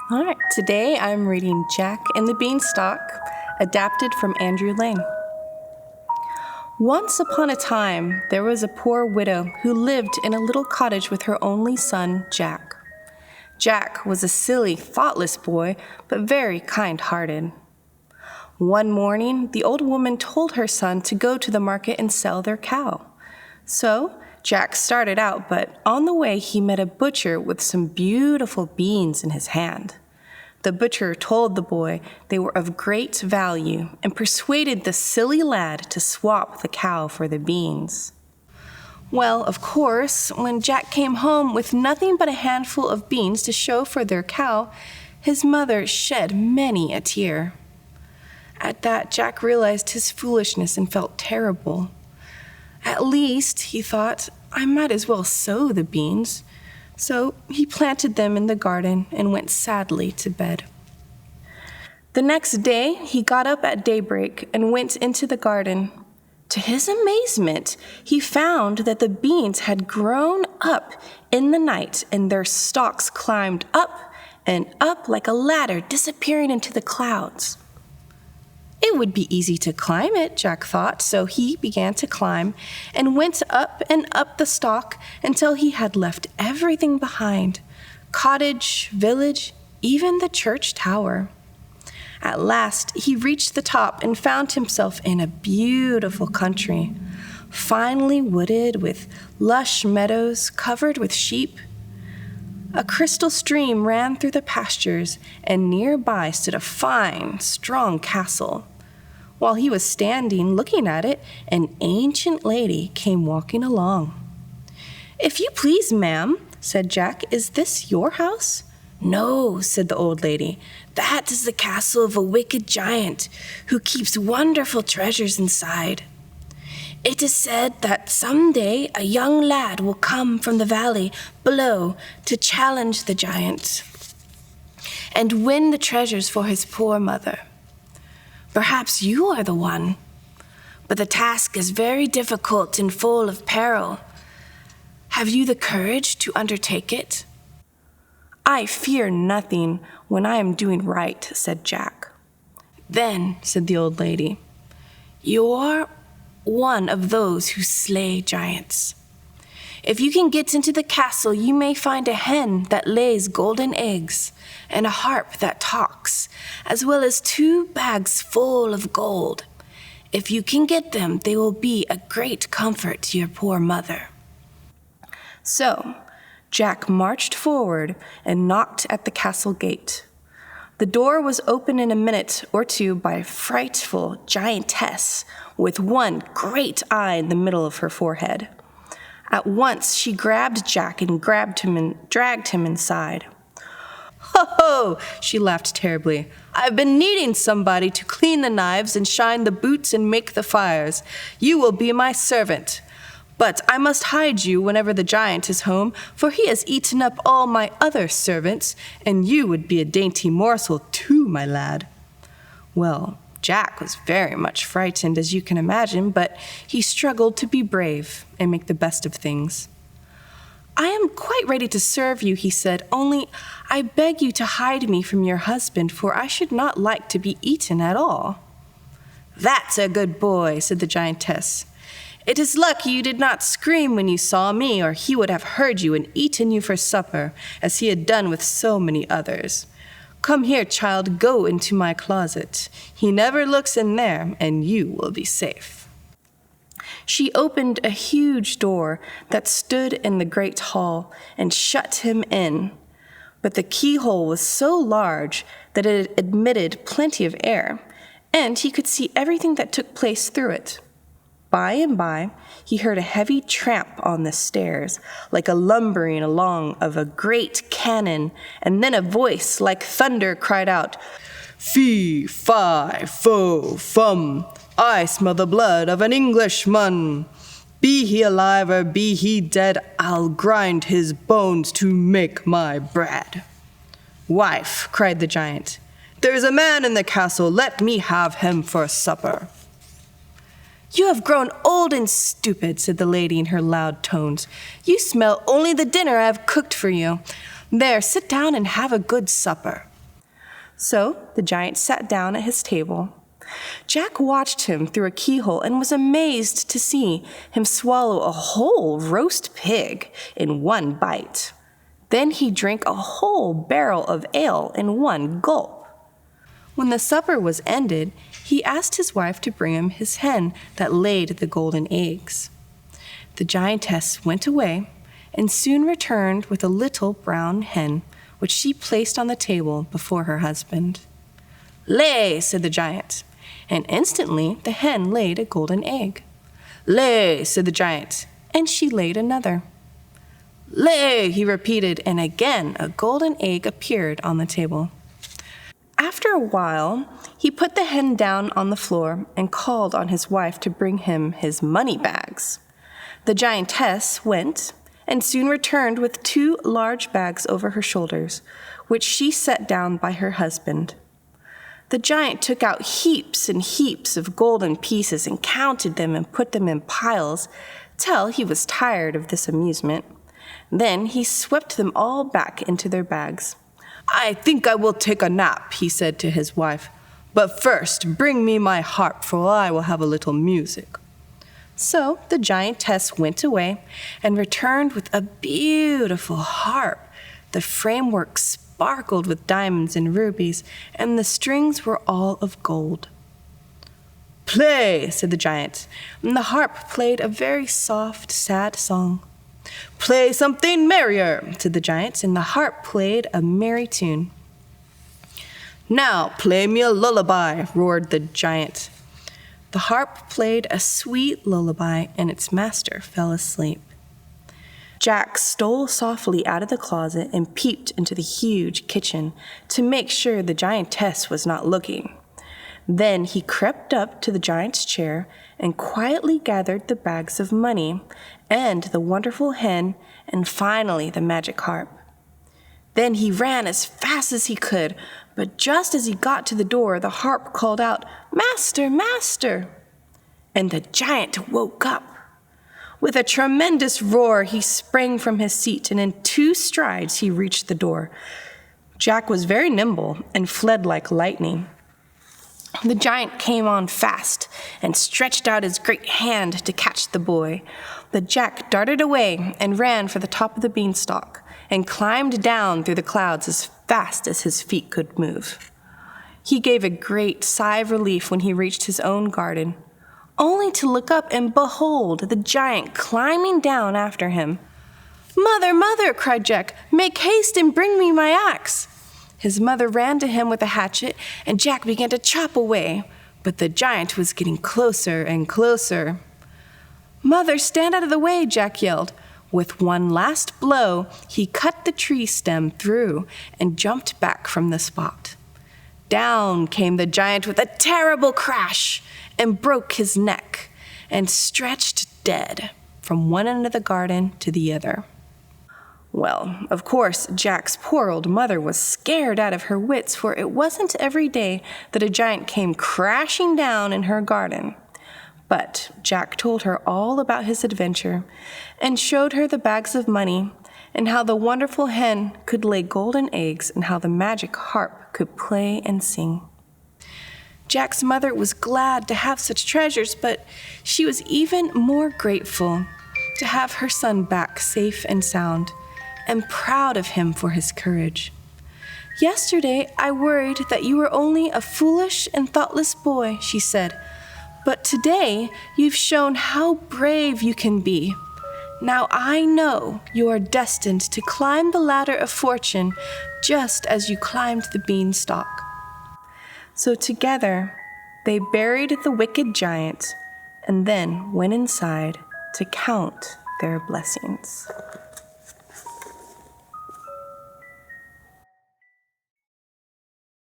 All right, today I'm reading Jack and the Beanstalk, adapted from Andrew Lang. Once upon a time, there was a poor widow who lived in a little cottage with her only son, Jack. Jack was a silly, thoughtless boy, but very kind-hearted. One morning, the old woman told her son to go to the market and sell their cow. So Jack started out, but on the way he met a butcher with some beautiful beans in his hand. The butcher told the boy they were of great value and persuaded the silly lad to swap the cow for the beans. Well, of course, when Jack came home with nothing but a handful of beans to show for their cow, his mother shed many a tear. At that, Jack realized his foolishness and felt terrible. At least, he thought, I might as well sow the beans. So he planted them in the garden and went sadly to bed. The next day, he got up at daybreak and went into the garden. To his amazement, he found that the beans had grown up in the night and their stalks climbed up and up like a ladder, disappearing into the clouds. It would be easy to climb it, Jack thought, so he began to climb and went up and up the stalk until he had left everything behind: cottage, village, even the church tower. At last, he reached the top and found himself in a beautiful country, finely wooded with lush meadows covered with sheep. A crystal stream ran through the pastures, and nearby stood a fine, strong castle. While he was standing looking at it, an ancient lady came walking along. "If you please, ma'am," said Jack, "is this your house?" "No," said the old lady. "That is the castle of a wicked giant who keeps wonderful treasures inside. It is said that someday a young lad will come from the valley below to challenge the giant and win the treasures for his poor mother. Perhaps you are the one, but the task is very difficult and full of peril. Have you the courage to undertake it?" "I fear nothing when I am doing right," said Jack. "Then," said the old lady, "you're one of those who slay giants. If you can get into the castle, you may find a hen that lays golden eggs and a harp that talks, as well as 2 bags full of gold. If you can get them, they will be a great comfort to your poor mother." So Jack marched forward and knocked at the castle gate. The door was opened in a minute or two by frightful Giant Tess, with one great eye in the middle of her forehead. At once she grabbed Jack and dragged him inside. "Ho ho!" she laughed terribly. "I've been needing somebody to clean the knives and shine the boots and make the fires. You will be my servant. But I must hide you whenever the giant is home, for he has eaten up all my other servants, and you would be a dainty morsel too, my lad." Well, Jack was very much frightened, as you can imagine, but he struggled to be brave and make the best of things. "I am quite ready to serve you," he said, "only I beg you to hide me from your husband, for I should not like to be eaten at all." "That's a good boy," said the giantess. "It is lucky you did not scream when you saw me, or he would have heard you and eaten you for supper, as he had done with so many others. Come here, child, go into my closet. He never looks in there, and you will be safe." She opened a huge door that stood in the great hall and shut him in. But the keyhole was so large that it admitted plenty of air, and he could see everything that took place through it. By and by, he heard a heavy tramp on the stairs, like a lumbering along of a great cannon, and then a voice like thunder cried out, "Fee, fi, fo, fum, I smell the blood of an Englishman. Be he alive or be he dead, I'll grind his bones to make my bread." "Wife," cried the giant, "there's a man in the castle, let me have him for supper." "You have grown old and stupid," said the lady in her loud tones. "You smell only the dinner I have cooked for you. There, sit down and have a good supper." So the giant sat down at his table. Jack watched him through a keyhole and was amazed to see him swallow a whole roast pig in one bite. Then he drank a whole barrel of ale in one gulp. When the supper was ended, he asked his wife to bring him his hen that laid the golden eggs. The giantess went away and soon returned with a little brown hen, which she placed on the table before her husband. "Lay," said the giant, and instantly the hen laid a golden egg. "Lay," said the giant, and she laid another. "Lay," he repeated, and again a golden egg appeared on the table. After a while, he put the hen down on the floor and called on his wife to bring him his money bags. The giantess went and soon returned with 2 large bags over her shoulders, which she set down by her husband. The giant took out heaps and heaps of golden pieces and counted them and put them in piles till he was tired of this amusement. Then he swept them all back into their bags. "I think I will take a nap," he said to his wife. "But first bring me my harp, for I will have a little music." So the giantess went away and returned with a beautiful harp. The framework sparkled with diamonds and rubies, and the strings were all of gold. "Play," said the giant, and the harp played a very soft, sad song. "Play something merrier," said the giant, and the harp played a merry tune. "Now play me a lullaby," roared the giant. The harp played a sweet lullaby, and its master fell asleep. Jack stole softly out of the closet and peeped into the huge kitchen to make sure the giantess was not looking. Then he crept up to the giant's chair and quietly gathered the bags of money and the wonderful hen and finally the magic harp. Then he ran as fast as he could, but just as he got to the door, the harp called out, "Master, master!" And the giant woke up. With a tremendous roar, he sprang from his seat, and in 2 strides he reached the door. Jack was very nimble and fled like lightning. The giant came on fast and stretched out his great hand to catch the boy. But Jack darted away and ran for the top of the beanstalk and climbed down through the clouds as fast as his feet could move. He gave a great sigh of relief when he reached his own garden, only to look up and behold the giant climbing down after him. "Mother, mother!" cried Jack. "Make haste and bring me my axe." His mother ran to him with a hatchet, and Jack began to chop away, but the giant was getting closer and closer. "Mother, stand out of the way!" Jack yelled. With one last blow, he cut the tree stem through and jumped back from the spot. Down came the giant with a terrible crash and broke his neck and stretched dead from one end of the garden to the other. Well, of course, Jack's poor old mother was scared out of her wits, for it wasn't every day that a giant came crashing down in her garden. But Jack told her all about his adventure and showed her the bags of money and how the wonderful hen could lay golden eggs and how the magic harp could play and sing. Jack's mother was glad to have such treasures, but she was even more grateful to have her son back safe and sound, and proud of him for his courage. "Yesterday I worried that you were only a foolish and thoughtless boy," she said, "but today you've shown how brave you can be. Now I know you are destined to climb the ladder of fortune just as you climbed the beanstalk." So together they buried the wicked giant and then went inside to count their blessings.